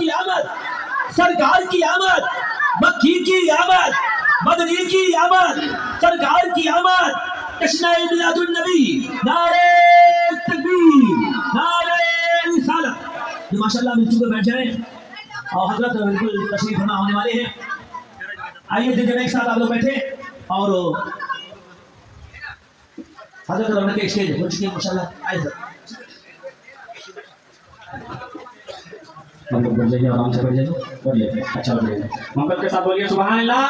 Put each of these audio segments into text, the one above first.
کی آمد، سرکار کی آمد، مکی کی آمد، مدنی کی آمد، سرکار کی آمد، جشن میلاد النبی، نعرہ تکبیر، نعرہ رسالت۔ ماشاءاللہ ملچوں پہ بیٹھ جائیں اور حضرت بالکل تشریف فرما ہونے والے ہیں۔ آئیے جب ایک ساتھ آپ لوگ بیٹھے اور حضرت رونق کے اسٹیج ہو چکی ہے ماشاءاللہ۔ آئیے سر مطلب بول جائیے، آرام سے بیٹھ جائیے، بولیے اچھا بولیے، محبت کے ساتھ بولیے سبحان اللہ۔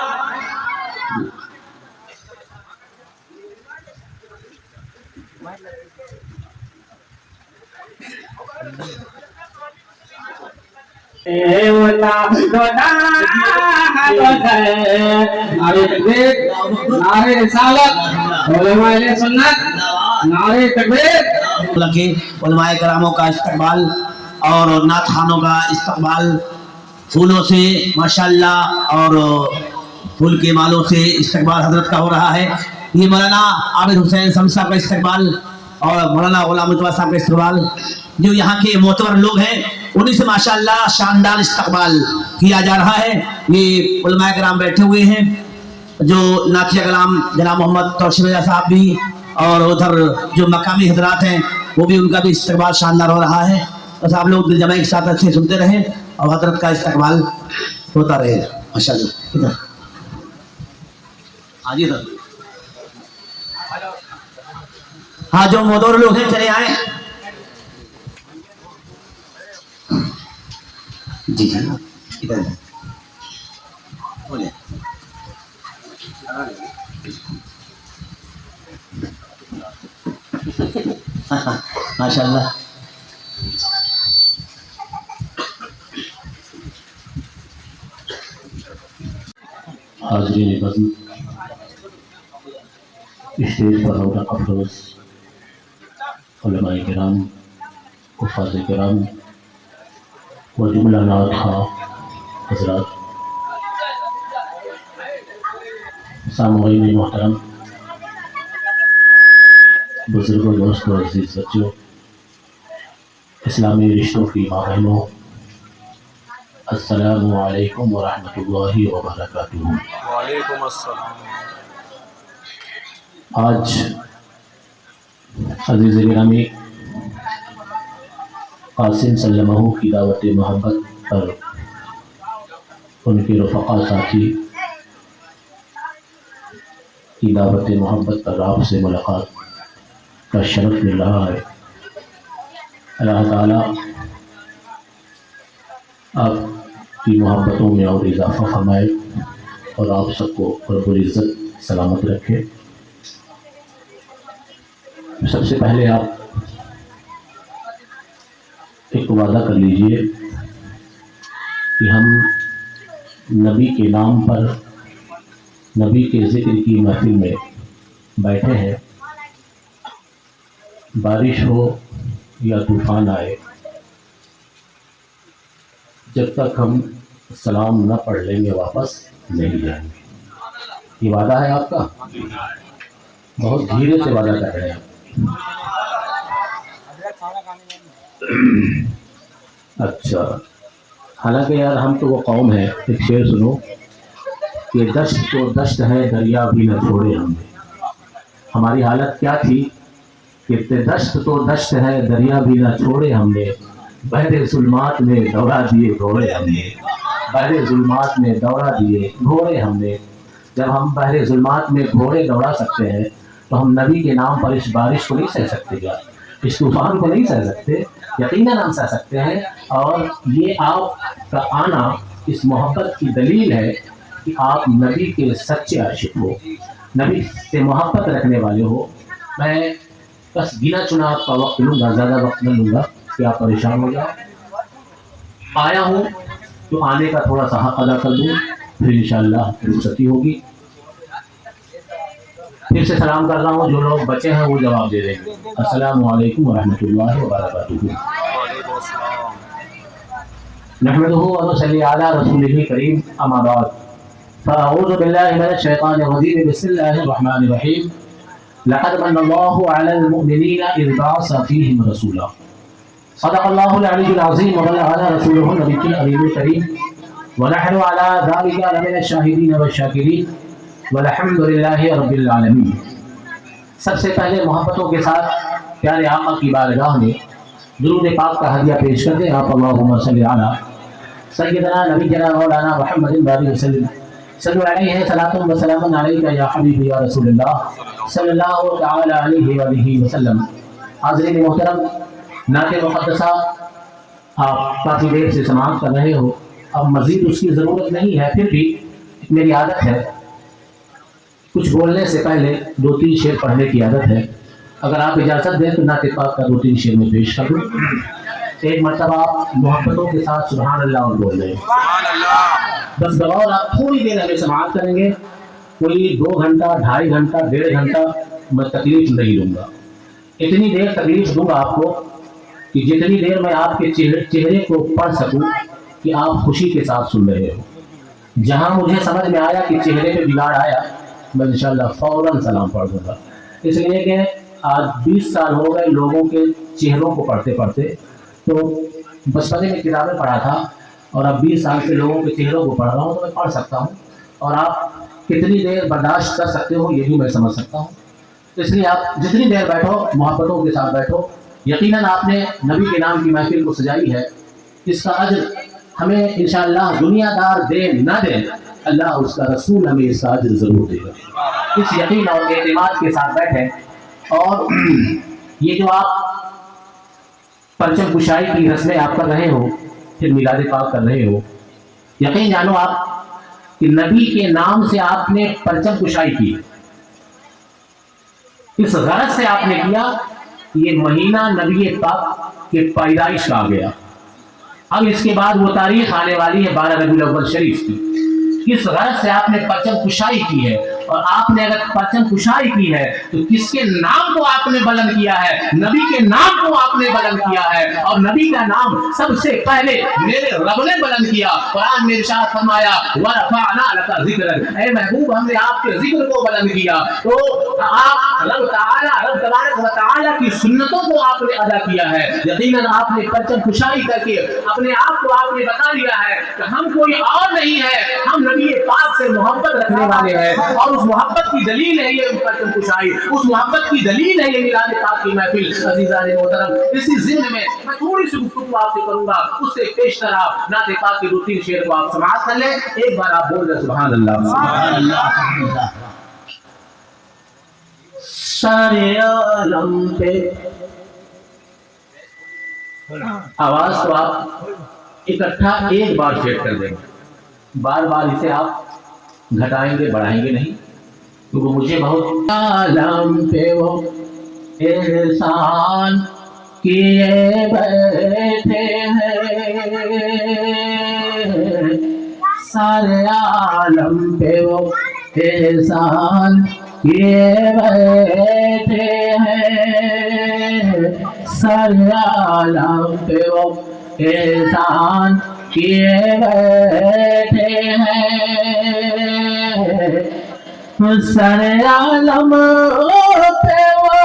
نعرہ تکبیر، نعرہ رسالت، علماء سنت، نعرہ تکبیر۔ علماء کراموں کا استقبال اور نعت خوانوں کا استقبال پھولوں سے ماشاءاللہ اور پھول کے مالوں سے استقبال حضرت کا ہو رہا ہے۔ یہ مولانا عابد حسین سمد صاحب کا استقبال اور مولانا غلام مطیع صاحب کا استقبال، جو یہاں کے معتبر لوگ ہیں انہیں سے ماشاءاللہ شاندار استقبال کیا جا رہا ہے۔ یہ علماء کرام بیٹھے ہوئے ہیں، جو نعتیہ کلام جناب محمد توشیف رضا صاحب بھی، اور ادھر جو مقامی حضرات ہیں وہ بھی، ان کا بھی استقبال شاندار ہو رہا ہے۔ بس آپ لوگ دل جمعی کے ساتھ اچھے سنتے رہیں اور حضرت کا استقبال ہوتا رہے ماشاءاللہ۔ ہاں جی سر، ہاں جو معتبر لوگ ہیں چلے آئیں۔ جی جناب ادھر بولے۔ ماشاءاللہ۔ حاضرین بزم، اسٹیج پر رونق افروز علماء کرام، حفاظ کرام و جملہ نعت خواں حضرات، سامعین محترم، بزرگوں، دوستوں، عزیز بچوں، اسلامی رشتوں کی ماں بہنوں، السلام علیکم ورحمۃ اللہ وبرکاتہ۔ وعلیکم السلام۔ آج عزیز گرامی قاسم سلمہ کی دعوت محبت پر ان کے رفقا ساتھی کی دعوت محبت پر آپ سے ملاقات کا شرف مل رہا ہے۔ اللہ تعالیٰ آپ کی محبتوں میں اور اضافہ فرمائے اور آپ سب کو رب العزت سلامت رکھے۔ سب سے پہلے آپ ایک وعدہ کر لیجئے کہ ہم نبی کے نام پر، نبی کے ذکر کی محفل میں بیٹھے ہیں، بارش ہو یا طوفان آئے، جب تک ہم سلام نہ پڑھ لیں گے واپس نہیں جائیں گے۔ یہ وعدہ ہے آپ کا؟ بہت دھیرے سے وعدہ کر رہے ہیں آپ۔ اچھا، حالانکہ یار ہم تو وہ قوم ہے، ایک شعر سنو کہ دشت تو دشت ہے دریا بھی نہ چھوڑے ہم نے۔ ہماری حالت کیا تھی کہ دشت تو دشت ہے دریا بھی نہ چھوڑے ہم نے، بحر ظلمات میں دوڑا دیے گھوڑے ہم نے، بحر ظلمات میں دوڑا دیے گھوڑے ہم نے۔ جب ہم بحر ظلمات میں گھوڑے دوڑا سکتے ہیں تو ہم نبی کے نام پر اس بارش کو نہیں سہ سکتے کیا؟ اس طوفان کو نہیں سہ سکتے؟ یقیناً ہم سہ سکتے ہیں، اور یہ آپ کا آنا اس محبت کی دلیل ہے کہ آپ نبی کے سچے عاشق ہو، نبی سے محبت رکھنے والے ہو۔ میں بس گنا چنا آپ کا وقت لوں گا، زیادہ وقت نہ لوں گا کہ آپ پریشان ہو جاؤ۔ آیا ہوں تو آنے کا تھوڑا سا حق ادا کر دوں، پھر انشاءاللہ رخصتی ہوگی۔ پھر سے سلام کر رہا ہوں، جو لوگ بچے ہیں وہ جواب دے دیں گے۔ السلام علیکم ورحمۃ اللہ وبرکاتہ۔ نحمدہ ونصلی علی رسولہ کریم، اما بعد، فاعوذ باللہ من الشیطان الرجیم، بسم اللہ الرحمن الرحیم۔ لقد من اللہ علی المؤمنین اذ بعث فیہم رسولا۔ صدق اللہ العلی العظیم وبلغنا رسولہ النبی الکریم الکریم ونحن على ذلك لمن الشاہدین والشاکرین والحمد للہ رب العالمین۔ سب سے پہلے محبتوں کے ساتھ پیارے آقا کی بارگاہ میں درود پاک کا ہدیہ پیش کرتے ہیں۔ آپ اللہم صلی علی سیدنا نبینا مولانا محمد بارک وسلم صلو علیہ صلاۃ و سلام علیک یا حبیبی یا رسول اللہ صلی اللہ تعالی علیہ وآلہ وسلم۔ حاضرین محترم، نعت مقدسہ آپ کافی دیر سے سماعت کر رہے ہو، اب مزید اس کی ضرورت نہیں ہے، پھر بھی میری عادت ہے کچھ بولنے سے پہلے 2-3 شعر پڑھنے کی عادت ہے۔ اگر آپ اجازت دیں تو نعت پاک کا 2-3 شعر میں پیش کر دوں۔ ایک مرتبہ آپ محبتوں کے ساتھ سبحان اللہ اور بول رہے ہیں۔ سبحان اللہ۔ بس بغور آپ تھوڑی دیر ہمیں سماعت کریں گے، کوئی 2 گھنٹہ 2.5 گھنٹہ 1.5 گھنٹہ میں تکلیف نہیں دوں گا۔ اتنی دیر تکلیف دوں گا آپ کو کہ جتنی دیر میں آپ کے چہرے کو پڑھ سکوں کہ آپ خوشی کے ساتھ سن رہے ہو۔ جہاں مجھے سمجھ میں آیا کہ چہرے پہ بگاڑ آیا، میں انشاءاللہ فوراً سلام پڑھ دوں گا، اس لیے کہ آج 20 سال ہو گئے لوگوں کے چہروں کو پڑھتے پڑھتے، تو بچپنے میں کتابیں پڑھا تھا اور اب 20 سال سے لوگوں کے چہروں کو پڑھ رہا ہوں، تو میں پڑھ سکتا ہوں اور آپ کتنی دیر برداشت کر سکتے ہو یہ بھی میں سمجھ سکتا ہوں۔ اس لیے آپ جتنی دیر بیٹھو محبتوں کے ساتھ بیٹھو۔ یقیناً آپ نے نبی کے نام کی محفل کو سجائی ہے، اس کا اجر ہمیں انشاءاللہ دنیا دار دے نہ دے، اللہ اس کا رسول ہمیں اس کا اجر ضرور دے گا۔ اس یقین اور اعتماد کے ساتھ بیٹھیں، اور یہ جو آپ پرچم کشائی کی رسمیں آپ کر رہے ہو، پھر میلاد پاک کر رہے ہو، یقین جانو آپ کہ نبی کے نام سے آپ نے پرچم کشائی کی، اس غرض سے آپ نے کیا کہ یہ مہینہ نبی پاک کے پیدائش کا آ گیا۔ اب اس کے بعد وہ تاریخ آنے والی ہے 12 ربیع الاول شریف کی، کس غرض سے آپ نے پرچم کشائی کی ہے، اور آپ نے اگر پرچم کشائی کی ہے تو کس کے نام کو آپ نے بلند کیا ہے؟ نبی کے نام کو آپ نے بلند کیا ہے، اور نبی کا نام سب سے پہلے میرے رب نے بلند کیا۔ قرآن میں ارشاد فرمایا وَرَفَعْنَا لَكَ ذِكْرًا، اے محبوب ہم نے آپ کے ذکر کو بلند کیا۔ تو آپ رب تبارک و تعالیٰ کی سنتوں کو آپ نے ادا کیا ہے۔ یقیناً آپ نے پرچم کشائی کر کے اپنے آپ کو آپ نے بتا دیا ہے کہ ہم کوئی اور نہیں ہے، ہم نبی پاک سے محبت رکھنے والے ہیں، اور اس محبت کی دلیل ہے یہ پرچم کشائی، اس محبت کی دلیل ہے یہ میلاد پاک کی محفل۔ عزیزان محترم، اسی ضمن میں تھوڑی سی گفتگو آپ سے کروں گا، اس سے پیشتر آپ نعت پاک کے 2-3 شعر کو آپ سماعت کر لیں۔ ایک بار آپ بول رہے سبحان اللہ۔ سبحان اللہ۔ سارے عالم پہ آواز کو آپ اکٹھا ایک بار سیٹ کر دیں گے، بار بار اسے آپ گھٹائیں گے بڑھائیں گے نہیں، کیونکہ مجھے بہت عالم پہ وہ احسان کیے بیٹھے ہیں، سارے عالم پہ وہ احسان کیے بیٹھے ہیں، سارے عالم پہ وہ احسان کیے بیٹھے ہیں، سارے عالم پہ وہ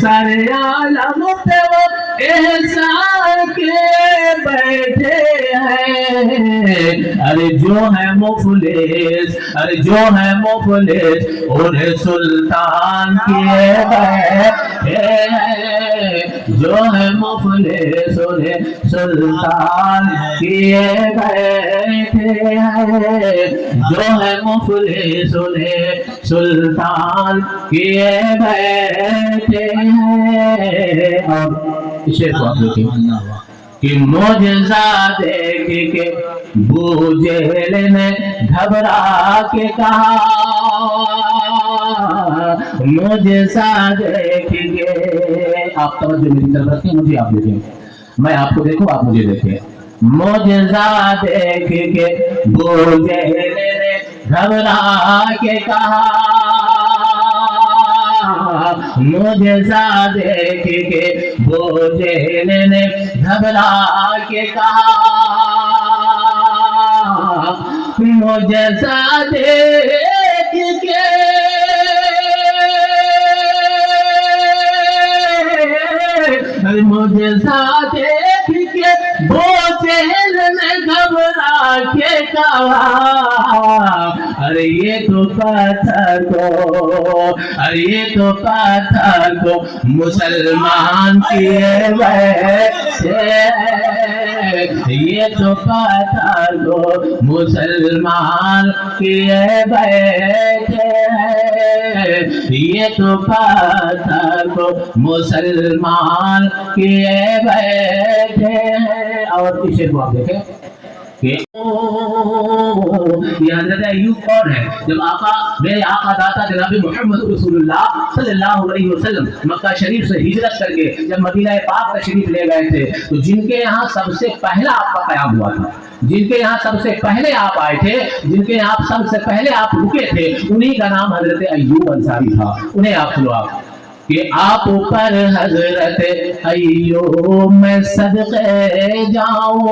سارے عالم پہ وہ احسان کیے بیٹھے ہیں، ارے جو ہے مفلس، ارے جو ہے مفلس انہیں سلطان کیے بیٹھے ہیں، جو ہے مفلس انہیں سلطان کیے بیٹھے ہیں، جو ہے مفلس انہیں سلطان کیے بیٹھے ہیں۔ اور اسے کو آپ دیکھیں کہ معجزہ دیکھ کے ابو جہل نے گھبرا کے کہا، معجزہ دیکھ کے، آپ توجہ میری طرف رکھیں، مجھے آپ دیکھیں، میں آپ کو دیکھوں آپ مجھے دیکھیں، معجزہ دیکھ کے ابو جہل نے گھبرا کے کہا، معجزہ دیکھ کے ابو جہل نے گھبرا کے کہا، معجزہ دیکھ کے مجھے ساتھ دیکھ کے وہ چہل نے گھبرا کے کہا ارے یہ تو پتھر کو ارے یہ تو پتھر کو مسلمان کیے بیٹھے یہ تو پتھر کو مسلمان کیے بیٹھے یہ تو پتھر کو مسلمان کیے بیٹھے ہیں. اور پیچھے کو آپ دیکھیں کہ یہ حضرت ایوب کون ہے؟ جب آقا میرے آقا داتا جناب محمد رسول اللہ صلی اللہ علیہ وسلم مکہ شریف سے ہجرت کر کے جب مدینہ پاک تشریف لے گئے تھے تو جن کے یہاں سب سے پہلا آپ کا قیام ہوا تھا، جن کے یہاں سب سے پہلے آپ آئے تھے، جن کے یہاں سب سے پہلے آپ رکے تھے، انہی کا نام حضرت ایوب انصاری تھا. انہیں آپ سنو آپ کہ آپ پر حضرت ایوب میں صدقے جاؤں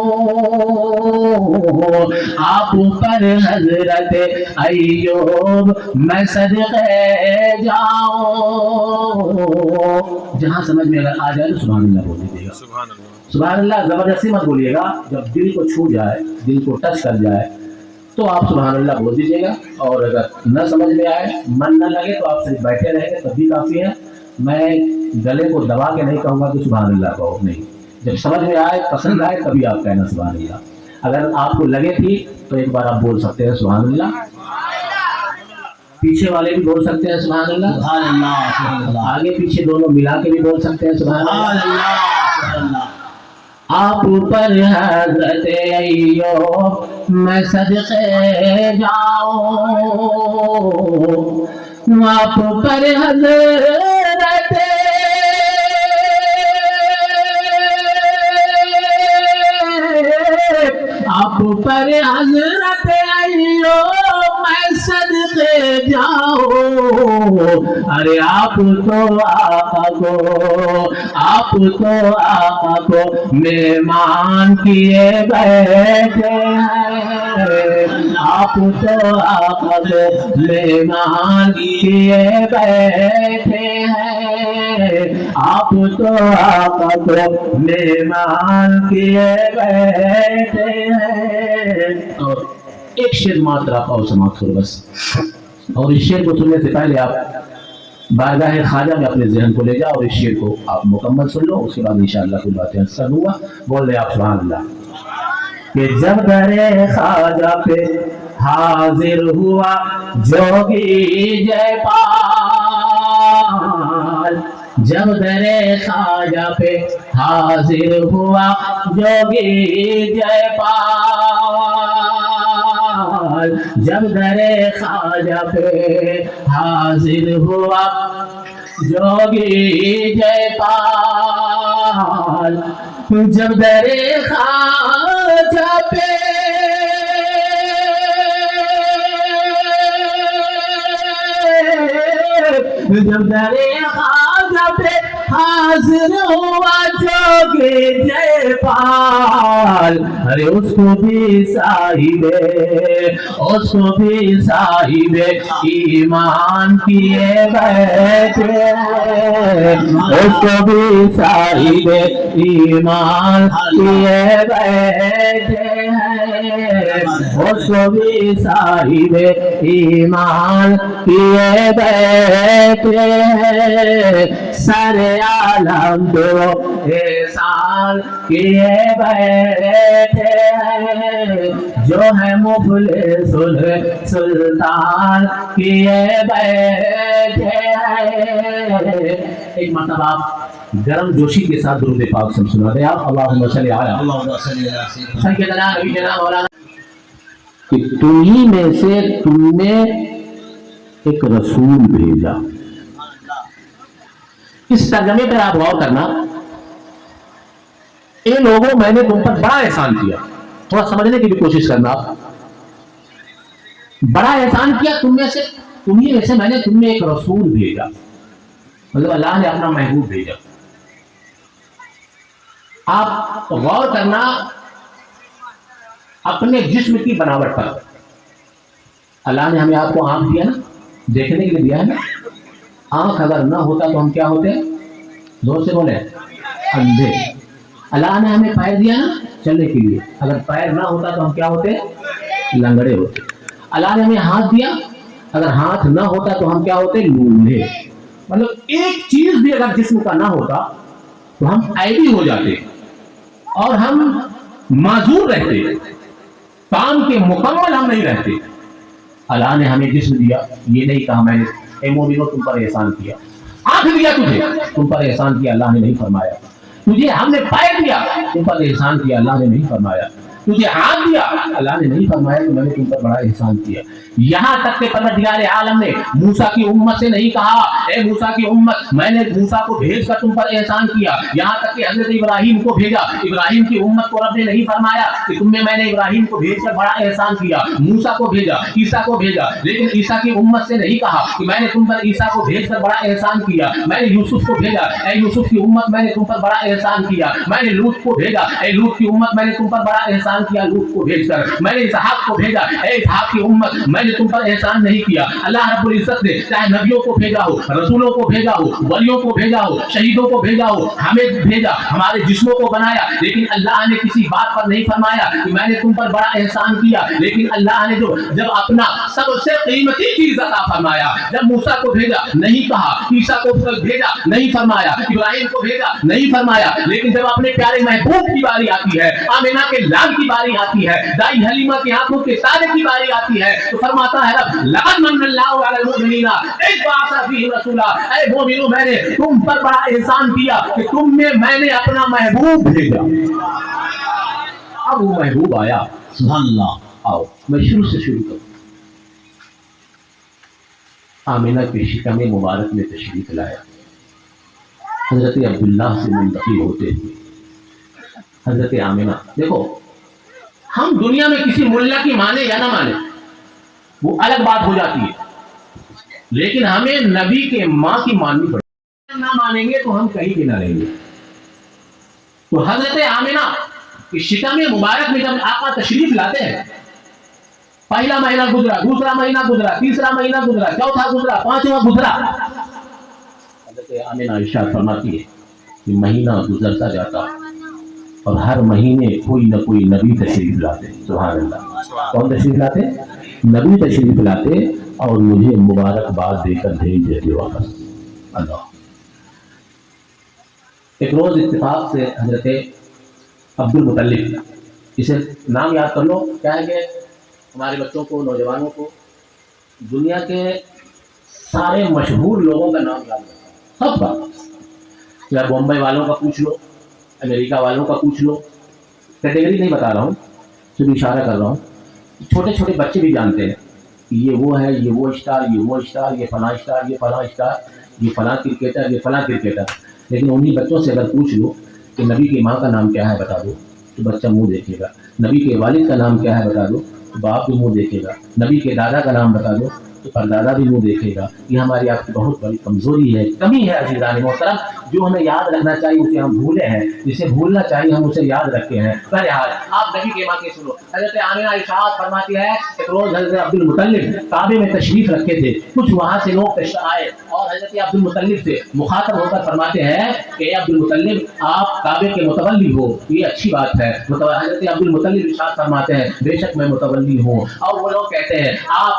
آپ پر حضرت ایوب میں صدقے جاؤں. جہاں سمجھ میں اگر آ جائے تو سبحان اللہ بول دیجیے گا. سبحان اللہ. سبحان اللہ زبردستی مت بولیے گا، جب دل کو چھو جائے، دل کو ٹچ کر جائے تو آپ سبحان اللہ بول دیجیے گا. اور اگر نہ سمجھ میں آئے، من نہ لگے تو آپ صرف بیٹھے رہیں گے تب بھی کافی ہے. میں گلے کو دبا کے نہیں کہوں گا کہ سبحان اللہ کہو، نہیں، جب سمجھ میں آئے، پسند آئے تبھی آپ کہنا سبحان اللہ. اگر آپ کو لگے تھی تو ایک بار آپ بول سکتے ہیں سبحان اللہ. پیچھے والے بھی بول سکتے ہیں سبحان اللہ. سبحان اللہ سبحان اللہ آگے پیچھے دونوں ملا کے بھی بول سکتے ہیں سبحان اللہ. سبحان اللہ سبحان اللہ. آپ پر حضرت ایوب میں صدقے جاؤں آپ پر حضرت آپ پر حضرت ایوب میں صدقے جاؤں. ارے آپ تو آقا کو مہمان کیے بیٹھے ہیں آپ تو آقا کو مہمان کیے بیٹھے ہیں آپ تو آقا کو مہمان کیے بیٹھے ہیں. اور ایک شعر ماتر آپ اور سماعت کرو بس. اور اس شعر کو سننے سے پہلے آپ بارگاہ خواجہ میں اپنے ذہن کو لے جاؤ اور اس شعر کو آپ مکمل سن لو. اس کے بعد انشاءاللہ کوئی باتیں حسن ہوا بول رہے آپ سبحان اللہ. کہ جب در خواجہ پہ حاضر ہوا جوگی جے پال جب در خواجہ پہ حاضر ہوا جوگی جے پال جب در خواجہ پہ حاضر ہوا جوگی جے پال جب در خواجہ پہ جب در خواجہ پہ حاضر ہوا جوگی جے پال ارے اس کو بھی صاحب ایمان کیے بیٹھے اس کو بھی صاحب ایمان کیے بیٹھے اس کو بھی صاحب ایمان کیے بیٹھے سارے عالم کو احسان کیے بیٹھے جو ہے مفلس سلطان کیے بیٹھے. ایک مرتبہ آپ گرم جوشی کے ساتھ درود پاک سب سنا دیں آپ. اللہم صلی علی سیدنا نبینا مولانا. کہ تمہیں میں سے تم نے ایک رسول بھیجا. اس ترجمے پر آپ غور کرنا. اے لوگوں میں نے تم پر بڑا احسان کیا. تھوڑا سمجھنے کی بھی کوشش کرنا. بڑا احسان کیا تمہیں میں سے میں نے تم میں ایک رسول بھیجا. مطلب اللہ نے اپنا محبوب بھیجا. آپ غور کرنا اپنے جسم کی بناوٹ پر. اللہ نے ہمیں آپ کو آنکھ دیا نا, دیکھنے کے لیے دیا ہے نا. آنکھ اگر نہ ہوتا تو ہم کیا ہوتے؟ زور سے بولے, अंधे। अल्लाह ने हमें पैर दिया ना चलने के लिए, अगर पैर ना होता तो हम क्या होते? लंगड़े होते। अल्लाह ने हमें हाथ दिया, अगर हाथ ना होता तो हम क्या होते? लूले। मतलब एक चीज भी अगर जिस्म का ना होता तो हम ऐबी हो जाते और हम माजूर रहते, काम के मुकम्मल हम नहीं रहते। अल्लाह ने हमें जिस्म दिया, ये नहीं कहा मैंने ए मोमिनो तुम पर एहसान किया। आंख दिया तुझे, तुम पर एहसान किया अल्लाह ने नहीं फरमाया। तुझे हमने पैर दिया, तुम पर एहसान किया अल्लाह ने नहीं फरमाया। तुझे हाथ दिया, अल्लाह ने नहीं फरमाया कि मैंने तुम पर बड़ा एहसान किया। यहाँ तक के परवरदिगार आलम ने मूसा की उम्मत से नहीं कहा ए मूसा की उम्मत मैंने मूसा को भेजकर तुम पर एहसान किया। यहाँ तक कि हजरत इब्राहिम को भेजा, इब्राहिम की उम्मत को रब ने नहीं फरमाया कि तुम में मैंने इब्राहिम को भेजकर बड़ा एहसान किया। मूसा को भेजा, ईसा को भेजा, लेकिन ईसा की उम्मत से नहीं कहा कि मैंने तुम पर ईसा को भेजकर बड़ा एहसान किया। मैंने यूसुफ को भेजा, ए यूसुफ की उम्मत मैंने तुम पर बड़ा एहसान किया। मैंने लूत को भेजा, ए लूत की उम्मत मैंने तुम पर बड़ा एहसान किया लूत को भेजकर। मैंने इसहाक को भेजा, ए इसहाक की उम्मत मैंने तुम पर एहसान नहीं किया। अल्लाह रब्बुल इज्जत ने चाहे नबियों को भेजा हो, रसूलों को भेजा हो, वलियों को भेजा हो, शहीदों को भेजा हो, हमें भेजा, हमारे जिस्मों को बनाया, लेकिन अल्लाह ने किसी बात पर नहीं फरमाया कि मैंने तुम पर बड़ा एहसान किया। लेकिन अल्लाह ने जो जब अपना सबसे कीमती चीज अता फरमाया, जब मूसा को भेजा नहीं कहा, ईसा को भेजा नहीं फरमाया, इब्राहिम को भेजा नहीं फरमाया, लेकिन जब अपने प्यारे महबूब की बारी आती है, आमिना के लाल की बारी आती है, दाई हलीमा की आंखों के तारे की बारी आती है, तो फरमाता है रब लक़द मन्नल्लाहु अलल मुमिनीना इज़ बअसा फीहिम रसूला, ऐ मोमिनो मैंने तुम पर बड़ा एहसान किया कि तुम में मैंने अपना महबूब भेजा। अब वो महबूब आया, सुभान अल्लाह। आओ मैं शुरू से शुरू करूं। आमिना के शिकम मुबारक में तशरीफ लाया, हजरत अब्दुल्ला से मुंतकिल होते हुए हजरत आमिना। देखो हम दुनिया में किसी मुल्ला की माने या ना माने वो अलग बात हो जाती है, लेकिन हमें नबी के माँ की माननी पड़ेगी। ना मानेंगे तो हम कहीं भी ना रहेंगे। तो हजरत आमिना की शिकम मुबारक में जब आका तशरीफ लाते हैं, पहला महीना गुजरा, दूसरा महीना गुजरा, तीसरा महीना गुजरा, चौथा गुजरा, पांचवा गुजरा। हजरत आमिना इरशाद फरमाती है कि महीना गुजरता जाता और हर महीने कोई ना कोई नबी तशरीफ लाते। सुभान अल्लाह। कौन तशरीफ लाते? नबी तशरीफ लाते और मुझे मुबारकबाद देकर भेज देते वापस। अल्लाह। एक रोज इत्तेफाक से हजरत अब्दुल मुतल्लिब, इसे नाम याद कर लो, क्या है कि हमारे बच्चों को, नौजवानों को दुनिया के सारे मशहूर लोगों का नाम याद रखो, सबका। या बॉम्बे वालों का पूछ लो, अमेरिका वालों का पूछ लो, कैटेगरी नहीं बता रहा हूँ, सिर्फ इशारा कर रहा हूँ। छोटे छोटे बच्चे भी जानते हैं कि ये वो है, ये वो स्टार, ये वो स्टार, ये फला स्टार, ये फला स्टार, ये फला क्रिकेटर, ये फला क्रिकेटर। लेकिन उन्हीं बच्चों से अगर पूछ लो कि नबी की माँ का नाम क्या है बता दो, तो बच्चा मुंह देखेगा। नबी के वालिद का नाम क्या है बता दो, तो बाप भी मुंह देखेगा। नबी के दादा का नाम बता दो तो परदादा भी मुंह देखेगा। ये हमारी आपकी बहुत बड़ी कमजोरी है, कमी है अज़ीज़ान मोहतरम। जो हमें याद रखना चाहिए उसे हम भूले हैं, जिसे भूलना चाहिए हम उसे याद रखते हैं। बहरहाल आप नबी के माँ के सुनो। हज़रत आमिना इरशाद फरमाती है एक रोज हज़रत अब्दुल मुतल्लिब काबे में तशरीफ रखे थे। कुछ वहाँ से लोग आए और हज़रत अब्दुल मुतल्लिब से मुखातब होकर फरमाते हैं कि अब्दुल मुतल्लिब आप काबे के मुतवल्ली हो, ये अच्छी बात है। हज़रत अब्दुल मुतल्लिब इरशाद फरमाते हैं बेशक मैं मुतवल्ली हूँ। और वो लोग कहते हैं आप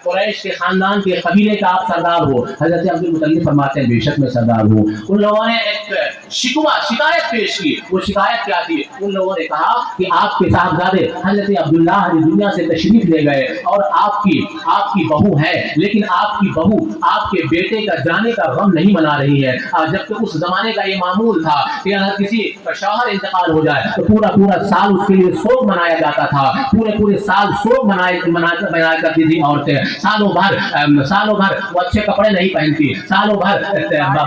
कुरैश के खानदान के कबीले का आप सरदार हो। हज़रत अब्दुल मुतल्लिब फरमाते हैं बेशक मैं सरदार हूँ। उन लोगों ने एक शिकायत पेश की। वो शिकायत क्या थी? उन लोगों ने कहा कि आपके साहबजादे हज़रत अब्दुल्ला दुनिया से तशरीफ ले गए और आपकी बहू है, लेकिन आपकी बहू आपके बेटे का जाने का गम नहीं मना रही है। जबकि उस जमाने का ये मामूल था कि अगर किसी का शौहर इंतकाल हो जाए तो पूरा साल उसके लिए शोक मनाया जाता था। पूरे साल शोक मनाया करती थी औरतें। सालों भर वो अच्छे कपड़े नहीं पहनती, सालों भर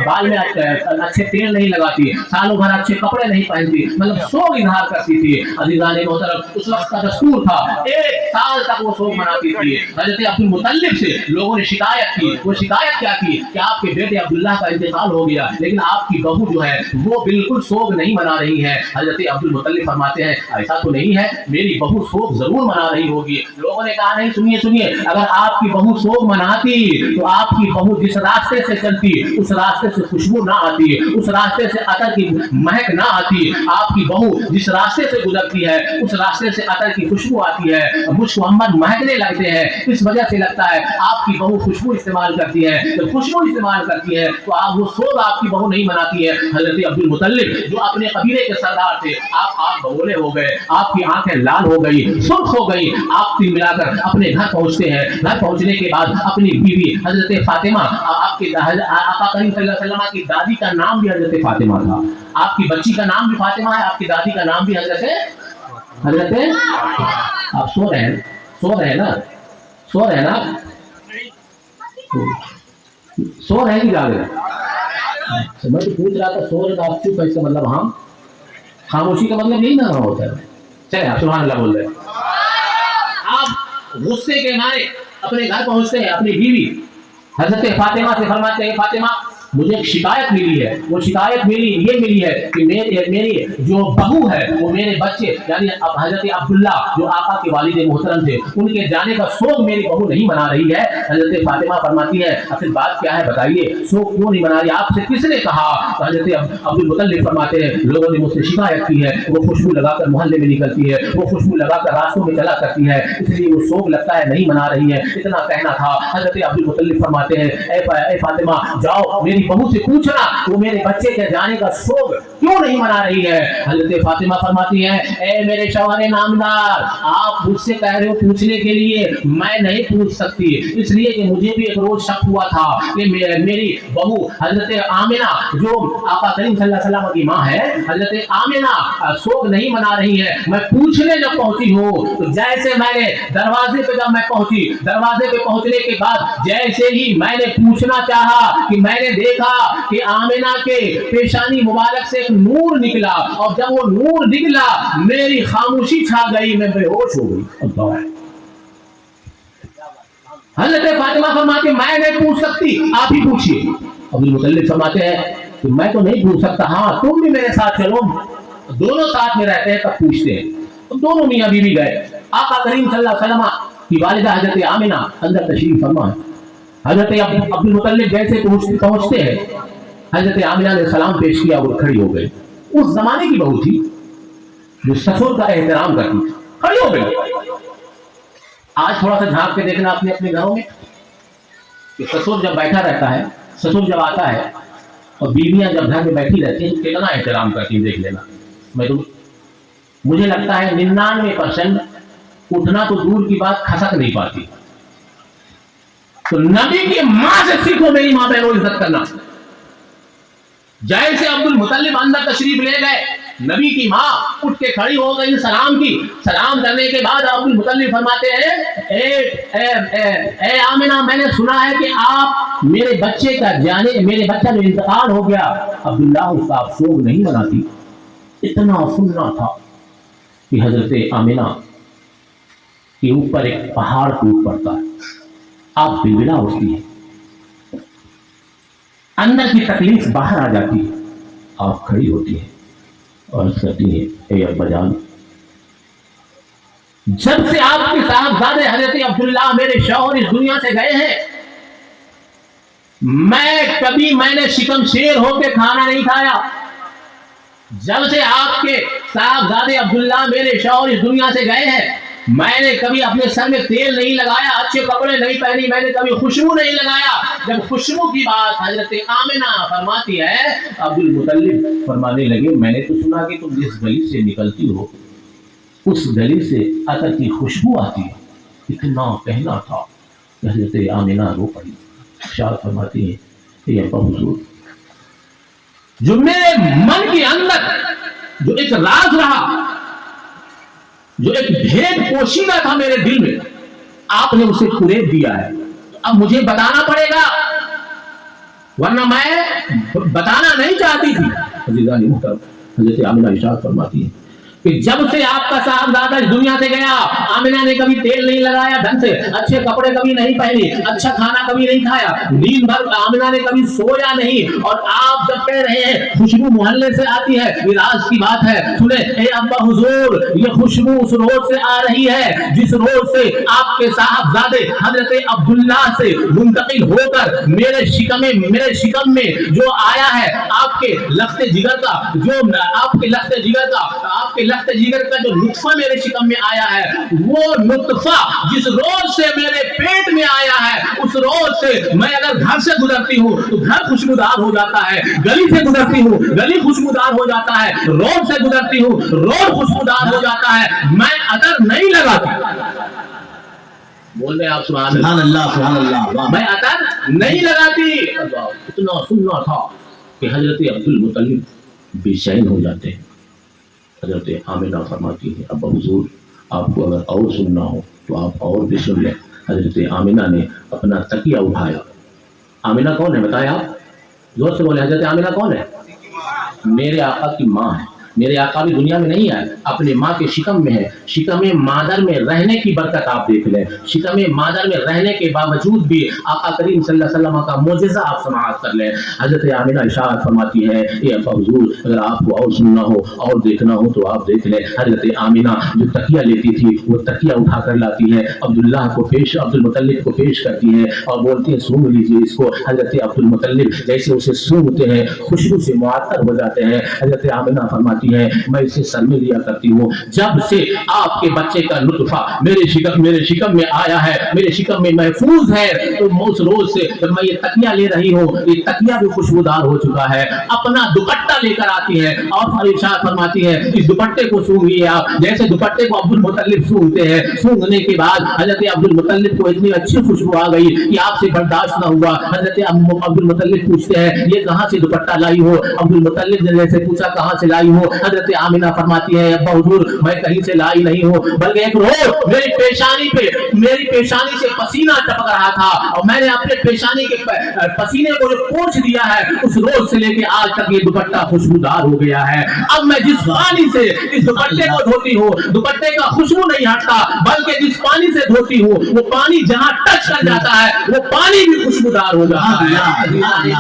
बाल में अच्छे तेल नहीं लगाती, सालों भर अच्छे कपड़े नहीं पहनती, मतलब शोक इजहार करती थी। अज़ीज़ान मोहतरम उस वक्त का दस्तूर था, 1 साल तक वो शोक मनाती थी। हज़रत अब्दुल मुतल्लिब से लोगों ने शिकायत की। वो शिकायत क्या की कि आपके बेटे अब्दुल्ला का इंतकाल हो गया, लेकिन आपकी बहू जो है वो बिल्कुल शोक नहीं मना रही है। हज़रत अब्दुल मुतल्लिब फरमाते हैं ऐसा तो नहीं है, मेरी बहू शोक जरूर मना रही होगी। लोगों ने कहा नहीं, सुनिए, अगर आपकी बहू शोक मनाती तो आपकी बहू जिस रास्ते से चलती उस रास्ते से खुशबू ना आती, उस रास्ते से अतर की महक ना आती। आपकी बहू जिस रास्ते से गुजरती है उस रास्ते से अतर की खुशबू आती है, मुश्क मोहम्मद महकने लगते हैं। इस वजह से लगता है आपकी बहू खुशबू इस्तेमाल करती है। जब खुशबू इस्तेमाल करती है तो आप वो सोग आपकी बहू नहीं मनाती है। हजरत अब्दुल मुतल्लिब जो अपने कबीले के सरदार थे, आप बगोले हो गए, आपकी आंखें लाल हो गई, सुर्ख हो गई। आप तिल मिलाकर अपने घर पहुंचते हैं। घर पहुंचने के बाद अपनी बीवी हजरत फातिमा, आपके आका करीम सल्लल्लाहु अलैहि वसल्लम की दादी का नाम भी हजरत फातिमा था, आपकी बच्ची का नाम भी फातिमा है, आपकी दादी का नाम भी हजरत आप सो रहे हैं, सो रहे हैं ना, सो रहे हैं ना, सो रहे हैं कि जाग रहे हैं? मैं तो पूछ रहा था सो रहे तो आप चुप है, इसका मतलब हम खामोशी का मतलब यही ना होता है। चले आप सुभान अल्लाह बोल रहे हैं। आप गुस्से के मारे अपने घर पहुंचते हैं, अपनी बीवी हजरत फातिमा से फरमाते हैं, फातिमा मुझे एक शिकायत मिली है। वो शिकायत ये मिली है कि मेरी जो बहू है वो मेरे बच्चे यानी अब हजरत अब्दुल्ला जो आका के वालिद मोहतरम थे उनके जाने का शोक मेरी बहू नहीं मना रही है। हजरत फातिमा फरमाती है आखिर बात क्या है बताइए, शोक क्यों नहीं मना रही, आपसे किसने कहा? तो हजरत अब्दुल मुतल्लिब फरमाते हैं लोगों ने मुझसे शिकायत की है, वो खुशबू लगाकर मोहल्ले में निकलती है, वो खुशबू लगाकर रास्तों में चला करती है, इसलिए वो शोक लगता है नहीं मना रही है, इतना कहना था। हजरत अब्दुल मुतल्लिब फरमाते हैं ए फातिमा जाओ मेरी बहू से पूछना वो मेरे बच्चे के जाने का शोक क्यों नहीं मना रही है। हजरत फातिमा फरमाती है ए मेरे शौहर नामदार, आप मुझसे कह रहे हो पूछने के लिए, मैं नहीं पूछ सकती, इसलिए कि मुझे भी एक रोज शक हुआ था कि मेरी बहू हजरत आमिना जो आका करीम सल्लल्लाहु अलैहि वसल्लम की माँ है, हजरत आमिना शोक नहीं मना रही है। मैं पूछने जब पहुंची हूँ तो जैसे मैंने दरवाजे पे जब मैं पहुंची, दरवाजे पे पहुंचने के बाद जैसे ही मैंने पूछना चाहा कि मैंने देखा कि आमिना के पेशानी मुबारक से एक नूर निकला, और जब वो नूर निकला मेरी खामोशी छा गई, मैं बेहोश हो गई। हज़रत फातिमा फरमाती मैं नहीं पूछ सकती, आप ही पूछिए। अब्दुल मुतल्लिब फरमाते हैं कि मैं तो नहीं पूछ सकता, हाँ तुम भी मेरे साथ चलो, दोनों साथ में रहते हैं तब पूछते हैं। तो दोनों मियां बीवी गए। आका करीम सल्लल्लाहु अलैहि वसल्लम की वालिदा हजरत आमिना अंदर तशरीफ फरमा। हजरत अब्दुल मुतल्लिब जैसे पहुंचते हैं, हजरत आमिना ने सलाम पेश किया, वो खड़ी हो गई। उस जमाने की बहू थी जो ससुर का एहतराम करती थी, खड़ी हो गई। आज थोड़ा सा झांक के देखना अपने अपने घरों में कि ससुर जब बैठा रहता है, ससुर जब आता है और बीवियां जब घर में बैठी रहती हैं कितना एहतराम करती हैं, देख लेना। मुझे लगता है 99% उठना तो दूर की बात, खसक नहीं पाती। तो नबी की मां से सीखो मेरी मां बहनों इज्जत करना। जैसे अब्दुल मुतल्लिब अंदर तशरीफ ले गए, नबी की मां उठ के खड़ी हो गई, सलाम की। सलाम करने के बाद अब्दुल मुतल्लिब फरमाते हैं ए आमिना, मैंने सुना है कि आप मेरे बच्चे का मेरे बच्चा जो इंतकाल हो गया, अब्दुल्ला उसका आप शोक नहीं मनाती। इतना सुनना था कि हजरत आमिना के ऊपर एक पहाड़ टूट पड़ता है, आप बिलबिला उठती है, अंदर की तकलीफ बाहर आ जाती है, आप खड़ी होती है और कहती है ए अब्बाजान, जब से आपके साहबजादे हजरत अब्दुल्ला मेरे शौहर इस दुनिया से गए हैं, मैंने शिकम शेर होकर खाना नहीं खाया। जब से आपके साहबजादे अब्दुल्ला मेरे शौहर इस दुनिया से गए हैं, मैंने कभी अपने सर में तेल नहीं लगाया, अच्छे कपड़े नहीं पहनी, मैंने कभी खुशबू नहीं लगाया। जब खुशबू की बात हजरत आमिना फरमाती है, अब्दुल मुतल्लिब फरमाने लगे मैंने तो सुना कि तुम जिस गली से निकलती हो उस गली से अतर की खुशबू आती है। इतना कहना था कि हजरत आमिना रो पड़ी। शाह फरमाती है ये अब्बा हुजूर, जो मेरे मन के अंदर जो एक राज रहा, जो एक भेद पोशीदा था मेरे दिल में, आपने उसे कुरेद दिया है। अब मुझे बताना पड़ेगा, वरना मैं बताना नहीं चाहती थी। हजरत आमिना इरशाद फरमाती है کہ جب سے آپ کا صاحبزادہ اس دنیا سے گیا آمنہ نے کبھی تیل نہیں لگایا ڈھنگ سے، اچھے کپڑے کبھی نہیں پہنے، اچھا کھانا کبھی نہیں کھایا، دن بھر آمنہ نے کبھی سویا نہیں، اور آپ جب کہہ رہے ہیں خوشبو محلے سے آتی ہے، یہ راز کی بات ہے۔ سنیں اے ابا حضور، یہ خوشبو اس روز سے آ رہی ہے جس روز سے آپ کے صاحبزادے حضرت عبداللہ سے منتقل ہو کر میرے شکم میں جو آیا ہے، آپ کے لخت جگر کا جو نطفہ میرے شکم میں آیا ہے، وہ نطفہ جس روز سے میرے پیٹ میں آیا ہے، اس روز سے میں اگر گھر سے گزرتی ہوں تو گھر خوشبودار ہو جاتا ہے، گلی سے گزرتی ہوں گلی خوشبودار ہو جاتا ہے، روڈ سے گزرتی ہوں روڈ خوشبودار ہو جاتا ہے، میں عطر نہیں لگاتی۔ بول رہے آپ سبحان اللہ، سبحان اللہ۔ میں عطر نہیں لگاتی۔ اتنا سننا تھا کہ حضرت عبد المطلب بے چین ہو جاتے ہیں۔ حضرت آمنہ فرماتی ہے ابا حضور، آپ کو اگر اور سننا ہو تو آپ اور بھی سن لیں۔ حضرت آمنہ نے اپنا تکیہ اٹھایا۔ آمنہ کون ہے بتائیں آپ؟ زور سے بولے، حضرت آمنہ کون ہے؟ میرے آقا کی ماں ہے۔ میرے آقا بھی دنیا میں نہیں آئے، اپنے ماں کے شکم میں ہے۔ شکم مادر میں رہنے کی برکت آپ دیکھ لیں، شکم مادر میں رہنے کے باوجود بھی آقا کریم صلی اللہ علیہ وسلم کا معجزہ آپ سماعت کر لیں۔ حضرت آمنہ ارشاد فرماتی ہے اے ابا حضور، اگر آپ کو اور سننا ہو اور دیکھنا ہو تو آپ دیکھ لیں۔ حضرت آمنہ جو تکیہ لیتی تھی وہ تکیہ اٹھا کر لاتی ہے، عبد المطلب کو پیش کرتی ہے اور بولتی ہے سونگ لیجیے اس کو۔ حضرت عبد المطلب جیسے اسے سونگتے ہیں خوشبو سے معطر ہو جاتے ہیں۔ حضرت آمنہ فرماتی ہے میں اسے سر میں لیا کرتی ہوں، جب سے آپ کے بچے کا نطفہ میرے شکم میں آیا ہے، میرے شکم میں محفوظ ہے، تو اس روز سے جب میں یہ تکیہ لے رہی ہوں، یہ تکیہ بھی خوشبودار ہو چکا ہے۔ اپنا دوپٹہ لے کر آتی ہے اور ارشاد فرماتی ہے اس دوپٹے کو سونگیے آپ، جیسے دوپٹے کو عبد المطلب سونگتے ہیں۔ سونگنے کے بعد حضرت عبد المطلب کو اتنی اچھی خوشبو آ گئی کہ آپ سے برداشت نہ ہوا۔ حضرت عبد المطلب پوچھتے ہیں یہ کہاں سے دوپٹہ لائی ہو؟ عبد المطلب نے جیسے پوچھا کہاں سے لائی ہو؟ حضرت آمنہ فرماتی ہے ابا حضور میں کہیں سے لائی نہیں ہوں، بلکہ ایک روز میری پیشانی سے پسینہ ٹپک رہا تھا اور میں نے اپنے پیشانی کے پسینے کو جو پوچھ دیا ہے، اس روز سے لے کے آج تک یہ دوپٹہ خوشبودار ہو گیا ہے۔ اب میں جس پانی سے اس دوپٹے کو دھوتی ہوں، دوپٹے کا خوشبو نہیں ہٹتا، بلکہ جس پانی سے دھوتی ہوں وہ پانی جہاں ٹچ کر جاتا ہے وہ پانی بھی خوشبودار ہو جاتا ہے۔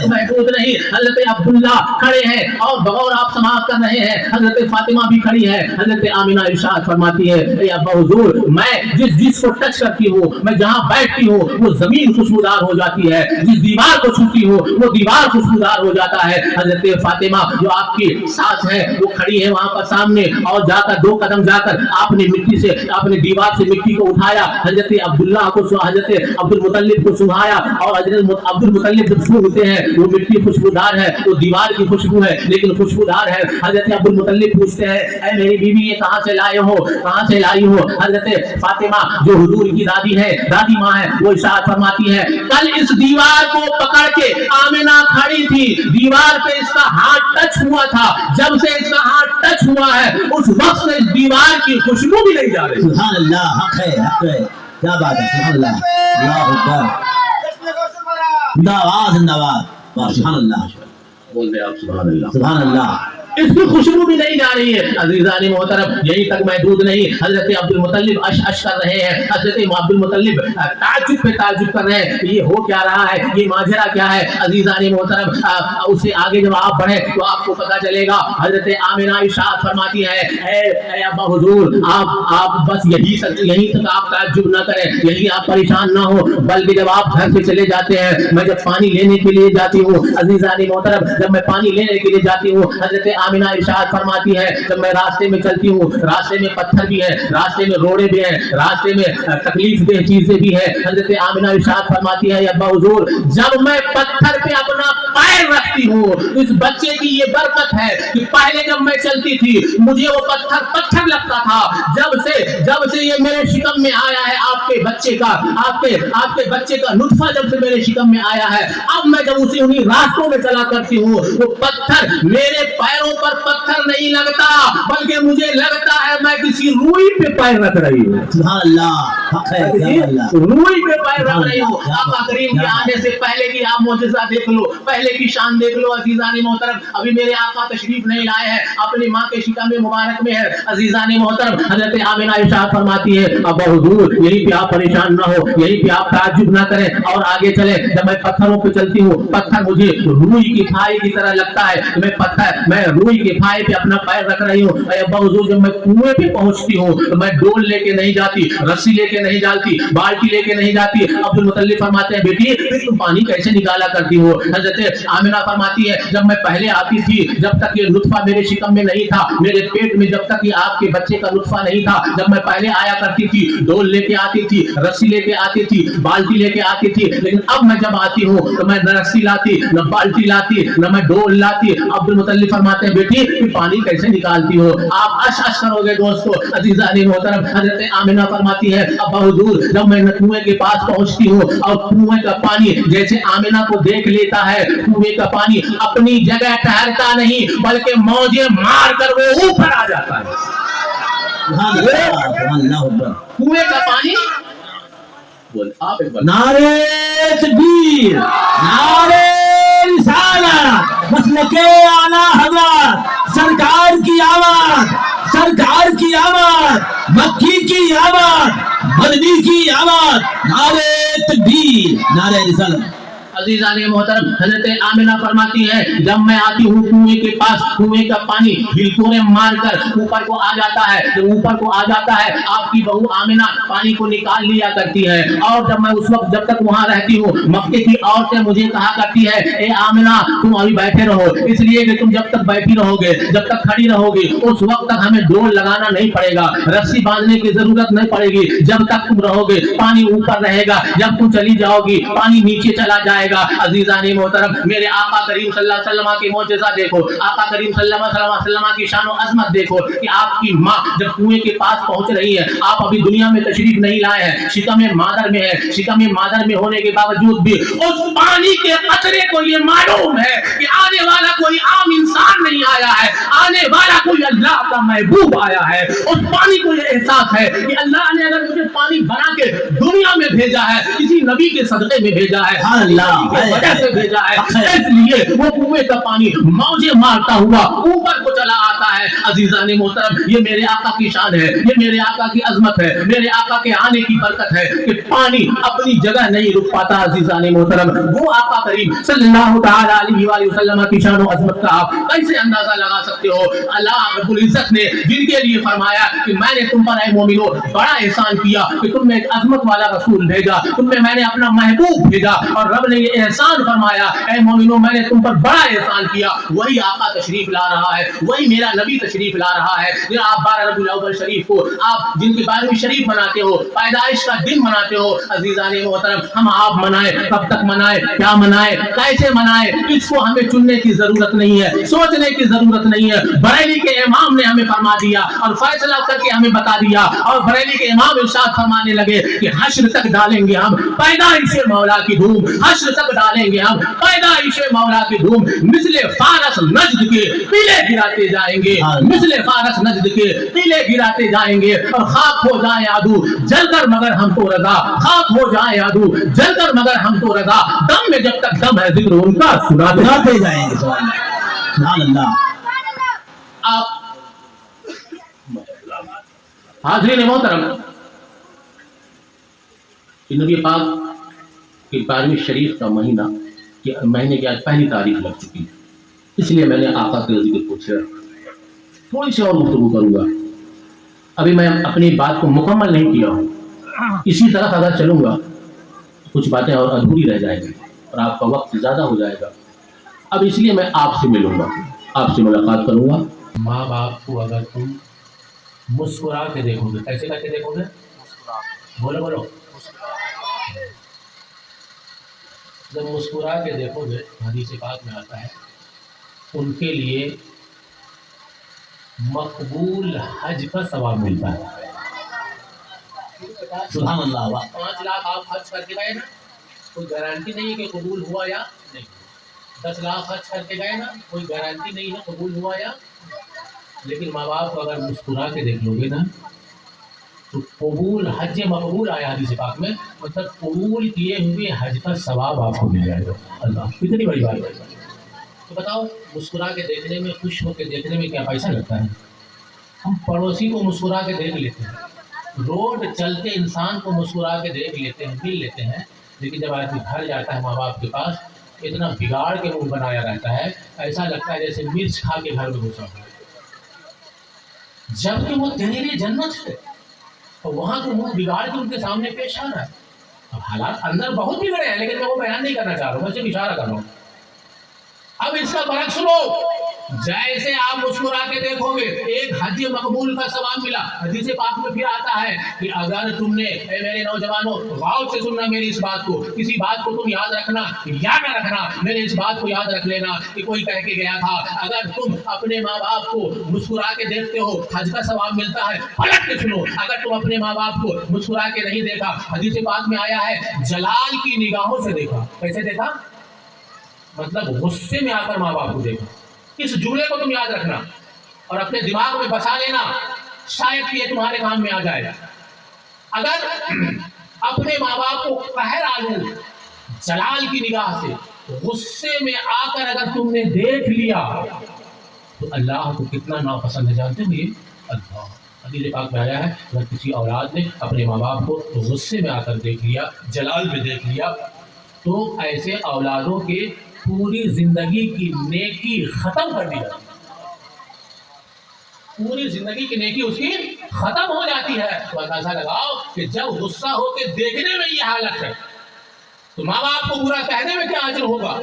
محدود نہیں، حضرت عبداللہ کھڑے ہیں اور بغور آپ سماعت کر رہے ہیں، حضرت فاطمہ بھی کھڑی ہے۔ حضرت آمنہ ارشاد فرماتی ہے اے ابا حضور میں جس کو ٹچ کرتی ہوں، میں جہاں بیٹھتی ہوں وہ زمین خوشبودار ہو جاتی ہے، جس دیوار کو چھوتی ہوں وہ دیوار خوشبودار ہو جاتا ہے۔ حضرت فاطمہ جو آپ کی ساس ہے وہ کھڑی ہے وہاں پر سامنے، اور جا کر 2 قدم جا کر آپ نے دیوار سے مٹی کو اٹھایا، حضرت عبداللہ کو حضرت عبد المطلب کو سنگھایا، اور حضرت عبد المطلب جب سونگتے ہیں وہ مٹی خوشبودار ہے، وہ دیوار کی خوشبو ہے لیکن خوشبودار ہے۔ حضرت عبد المطلب پوچھتے ہیں اے میری بیوی یہ کہاں سے لائی ہو؟ حضرت فاطمہ جو حضور کی دادی ماں ہے وہ ارشاد فرماتی ہے کل اس دیوار کو پکڑ کے آمنہ کھڑی تھی، دیوار پہ اس کا ہاتھ ٹچ ہوا تھا، جب سے اس کا ہاتھ ٹچ ہوا ہے اس وقت سے اس دیوار کی خوشبو بھی نہیں جا رہی۔ سبحان اللہ، حق ہے کیا بات ہے، سبحان اللہ، اللہ اکبر، زندہ باد، سبحان اللہ، بول رہے آپ سبحان اللہ، سبحان اللہ۔ اس کی خوشبو بھی نہیں جا رہی ہے۔ عزیزان محترم یہیں تک محدود نہیں، حضرت عبد المطلب اش کر رہے ہیں، حضرت عبد المطلب تعجب پہ تعجب کر رہے ہیں کہ یہ ہو کیا رہا ہے، یہ ماجرا کیا ہے۔ عزیزان محترم اس سے آگے جب آپ بڑھیں تو آپ کو پتہ چلے گا۔ حضرت آمنہ ارشاد فرماتی ہے اے ابا حضور آپ بس یہیں تک آپ تعجب نہ کریں، یہیں آپ پریشان نہ ہو، بلکہ جب آپ گھر سے چلے جاتے ہیں، میں جب پانی لینے کے لیے جاتی ہوں، عزیزان محترم جب میں پانی لینے کے لیے جاتی ہوں، حضرت آمنہ ارشاد فرماتی ہے جب میں راستے میں چلتی ہوں، راستے میں پتھر بھی ہیں، راستے میں روڑے بھی ہیں، راستے میں تکلیف دہ چیزیں بھی ہیں۔ حضرت آمنہ ارشاد فرماتی ہے ابا حضور جب میں پتھر پہ اپنا پیر رکھتی ہوں، اس بچے کی یہ برکت ہے کہ پہلے جب میں چلتی تھی مجھے وہ پتھر لگتا تھا، جب سے یہ میرے شکم میں آیا ہے آپ کے بچے کا نطفہ جب سے میرے شکم میں آیا ہے، اب میں جب انہیں راستوں میں چلا کرتی ہوں وہ پتھر میرے پیروں ऊपर पत्थर नहीं लगता, बल्कि मुझे लगता है मैं किसी रूई पे पैर रख रही हूँ। सुभान अल्लाह, हक है, सुभान अल्लाह। रूई पे पैर रख रही हूँ। आका करीम के आने से पहले की आप मौजज़ा देख लो, पहले की शान देख लो अजीजान मोहतरम। अभी मेरे आका तशरीफ नहीं लाए हैं, अपनी माँ के शिकम मुबारक में है। अजीजान मोहतरम, हजरत आमिना इरशाद फरमाती है, अब हुजूर यहीं पे आप परेशान ना हो, यहीं पे आप ताज्जुब ना करें और आगे चले। जब मैं पत्थरों पे चलती हूँ, पत्थर मुझे रूई की फाई की तरह लगता है। मैं रूई के फाई पे अपना पैर रख रही हूँ। अब्बा हुजूर, जब मैं कुएं पे पहुंचती हूँ तो मैं डोल लेके नहीं जाती, रस्सी लेके नहीं जाती, बाल्टी लेके नहीं जाती। अब्दुल मुतल्लिब फरमाते हैं, बेटी फिर तुम पानी कैसे निकाला करती हो? हजरत आमिना फरमाती है, जब मैं पहले आती थी, जब तक ये नुत्फा मेरे शिकम में नहीं था, मेरे पेट में जब तक ये आपके बच्चे का नुत्फा नहीं था, जब मैं पहले आया करती थी, डोल लेके आती थी, रस्सी लेके आती थी, बाल्टी लेके आती थी। लेकिन अब मैं जब आती हूँ तो मैं न रस्सी लाती, न बाल्टी लाती, न मैं डोल लाती। अब्दुल मुतल्लिब फरमाते हैं, बेटी फिर पानी कैसे निकालती हो? आप अश अश करोगे दोस्तों। अजीज़ान मोहतरम, हजरत आमिना फरमाती है, अब्बा हुजूर, जब मैं कुएं के पास पहुंचती हूँ और कुएं का पानी जैसे आमिना को देख लेता है, कुएं का पानी अपनी जगह ठहरता नहीं, बल्कि मौजे मार कर वो ऊपर आ जाता है। सुभान अल्लाह, सुभान अल्लाह। कुएं का पानी बोल आप एक बार। नारे तकबीर, नारे रिसालत, मसलके आला हज़रत, सरकार की आवाज, सरकार की आवाज, मक्की की आवाज, मदनी की आवाज, नारे तकबीर, नारे रिसालत। अजीज़ान मोहतरम, हज़रत आमिना फरमाती है, जब मैं आती हूँ कुएं के पास, कुएं का पानी हिलकोरे मारकर ऊपर को आ जाता है। जब ऊपर को आ जाता है, आपकी बहू आमिना पानी को निकाल लिया करती है। और जब मैं उस वक्त जब तक वहाँ रहती हूँ, मक्के की औरतें मुझे कहा करती है, ए आमिना तुम अभी बैठे रहो, इसलिए कि तुम जब तक बैठी रहोगे, जब तक खड़ी रहोगी, उस वक्त तक हमें डोल लगाना नहीं पड़ेगा, रस्सी बांधने की जरूरत नहीं पड़ेगी। जब तक तुम रहोगे पानी ऊपर रहेगा, जब तुम चली जाओगी पानी नीचे चला जाएगा। अजीज़ान मोहतरम, मेरे आका करीम सल्लल्लाहु अलैहि वसल्लम की मौजज़ा देखो, आका करीम सल्लल्लाहु अलैहि वसल्लम की शान और अज़मत देखो कि आपकी माँ जब कुएं के पास पहुंच रही है, आप अभी दुनिया में तशरीफ नहीं लाए हैं, शिकम मादर में है, शिकम मादर में होने के बावजूद भी उस पानी के कतरे को ये मालूम है कि आने वाला कोई आम इंसान नहीं आया है, आने वाला कोई अल्लाह का महबूब आया है। उस पानी को ये एहसास है कि अल्लाह ने अगर मुझे पानी बना के दुनिया में भेजा है, किसी नबी के सदक़े में भेजा है, अल्लाह की वजह से भेजा है, इसलिए वो कुएं का पानी मौजे मारता हुआ ऊपर को चला आता है। अजीज़ान मोहतरम, ये मेरे आका की शान है, ये मेरे आका की अजमत है, मेरे आका के आने की बरकत है कि पानी अपनी जगह नहीं रुक पाता। अजीज़ान मोहतरम, वो आका करीम सल्लल्लाहु तआला अलैहि वसल्लम की शान और अजमत का आप कैसे अंदाजा लगा सकते हो? अल्लाह रब्बुल इज्जत ने जिनके लिए फरमाया कि मैंने तुम पर ऐ मोमिनो बड़ा एहसान किया कि तुमने एक अजमत वाला रसूल भेजा, तुमने मैंने अपना महबूब भेजा, और रब ने ये एहसान फरमाया, ऐ मोमिनो मैंने तुम पर बड़ा एहसान किया। वही आका तशरीफ ला रहा है, वही मेरा नबी तशरीफ ला रहा है। आप 12 रबीउल अव्वल शरीफ को आप जिनकी 12वीं शरीफ मनाते हो, पैदाइश का दिन मनाते हो, अजीज़ान मोहतरम, हम आप मनाए, कब तक मनाए, क्या मनाए, कैसे मनाए, इसको हमें चुनने की जरूरत नहीं है, सोचने की जरूरत नहीं है। बरेली के इमाम ने हमें फरमा दिया और फैसला करके हमें बता दिया, और बरेली के इमाम इरशाद फरमाने लगे कि हश्र तक डालेंगे हम पैदाइश मौला की धूम, हश्र तक डालेंगे हम पैदाइश मौला की धूम, मिसले फारस नजद के पीले गिराते जाएंगे, मिसले फारस नजद के पीले गिराते जाएंगे, और खाक हो जाए आदू जलकर मगर हमको रजा, खाक हो जाए आदू जलकर मगर हमको रजा, दम में जब तक दम है जिक्र उनका सुनाते जाएंगे। सुभान अल्लाह। आप हाज़रीन मोहतरम, नबी पाक कि 12वीं शरीफ का महीना कि महीने की आज पहली तारीख लग चुकी है, इसलिए मैंने आका के जिक्र को छेड़ा। थोड़ी सी और गुफ्तगू करूँगा, अभी मैं अपनी बात को मुकम्मल नहीं किया हूँ, इसी तरह अगर चलूँगा कुछ बातें और अधूरी रह जाएंगी और आपका वक्त ज़्यादा हो जाएगा। अब इसलिए मैं आपसे मिलूँगा, आपसे मुलाकात करूँगा। माँ बाप को अगर तुम मुस्कुरा के देखोगे, कैसे करके देखोगे? बोलो बोलो। जब मुस्कुरा के देखोगे, हदीस पाक में आता है, उनके लिए मकबूल हज का सवाब मिलता है। सुभान अल्लाह। 5 लाख आप खर्च करके गए ना, कोई गारंटी नहीं है कि कबूल हुआ या नहीं। 10 लाख खर्च करके गए ना, कोई गारंटी नहीं है कबूल हुआ या, लेकिन माँ बाप को अगर मुस्कुरा के देख लोगे ना तो कबूल हज मकबूल आया हदीस पाक में, मतलब कबूल किए हुए हज का सवाब आपको मिल जाएगा। अल्लाह, कितनी बड़ी बात है। तो बताओ, मुस्कुरा के देखने में, खुश होकर देखने में क्या पैसा लगता है? हम पड़ोसी को मुस्कुरा के देख लेते हैं, रोड चलते इंसान को मुस्कुरा के देख लेते हैं, मिल लेते हैं, लेकिन जब आदमी घर जाता है माँ बाप के पास, इतना बिगाड़ के मुंह बनाया रहता है, ऐसा लगता है जैसे मिर्च खा के घर में घुसा हो, जबकि वो तेरे लिए जन्नत है, तो वहां तो मुंह बिगाड़ के उनके सामने पेश आ रहा है। अब हालात अंदर बहुत बिगड़े हैं, लेकिन मैं वो बयान नहीं करना चाह रहा हूँ, मैं सिर्फ इशारा कर रहा हूँ। अब इसका फर्क सुनो, जैसे आप मुस्कुरा के देखोगे एक हज मकबूल का सवाब मिला। हदीस पाक में फिर आता है कि अगर तुमने, मेरे नौजवानों गौर से सुनना मेरी इस बात को, किसी बात को तुम याद रखना या ना रखना, मेरे इस बात को याद रख लेना कि कोई कह के गया था अगर तुम अपने माँ बाप को मुस्कुरा के देखते हो हज का सवाब मिलता है। पलट के सुनो, अगर तुम अपने माँ बाप को मुस्कुरा के नहीं देखा, हदीस पाक में आया है जलाल की निगाहों से देखा। कैसे देखा? मतलब गुस्से में आकर माँ बाप को देखो। इस जुमले को तुम याद रखना और अपने दिमाग में बसा लेना, शायद कि ये तुम्हारे काम में आ जाए। अगर अपने माँ बाप को कहर आलू जलाल की निगाह से गुस्से में आकर अगर तुमने देख लिया तो अल्लाह को कितना नापसंद है, जानते हो ये? अल्लाह, हदीस पाक में आया है अगर किसी औलाद ने अपने माँ बाप को गुस्से में आकर देख लिया, जलाल में देख लिया, तो ऐसे औलादों के पूरी जिंदगी की नेकी खत्म कर दी जाती है, पूरी जिंदगी की नेकी उसकी खत्म हो जाती है। तो अंदाजा लगाओ कि जब गुस्सा होकर देखने में ये हालत है तो माँ बाप को बुरा कहने में क्या अजर होगा,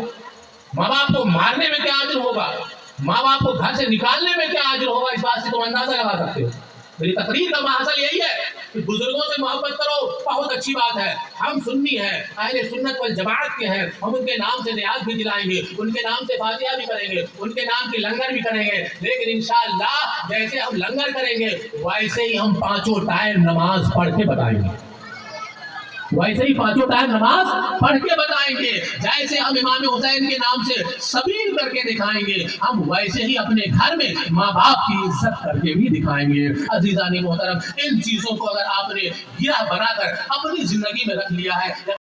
माँ बाप को मारने में क्या अजर होगा, माँ बाप को घर से निकालने में क्या अजर होगा, इस बात से तुम अंदाजा लगा सकते हो। मेरी तकरीर का महासल यही है कि बुजुर्गों से मोहब्बत करो, बहुत अच्छी बात है। हम सुन्नी हैं, अहले सुन्नत वल जमात के हैं, हम उनके नाम से नियाज भी दिलाएंगे, उनके नाम से फातिहा भी करेंगे, उनके नाम की लंगर भी करेंगे, लेकिन इंशाअल्लाह जैसे हम लंगर करेंगे वैसे ही हम 5 टाइम नमाज पढ़ के बताएंगे, वैसे ही 5 टाइम नमाज पढ़ के बताएंगे। जैसे हम इमाम हुसैन के नाम से सबील करके दिखाएंगे, हम वैसे ही अपने घर में माँ बाप की इज्जत करके भी दिखाएंगे। अजीजानी मोहतरम, इन चीजों को अगर आपने गिरह बनाकर अपनी जिंदगी में रख लिया है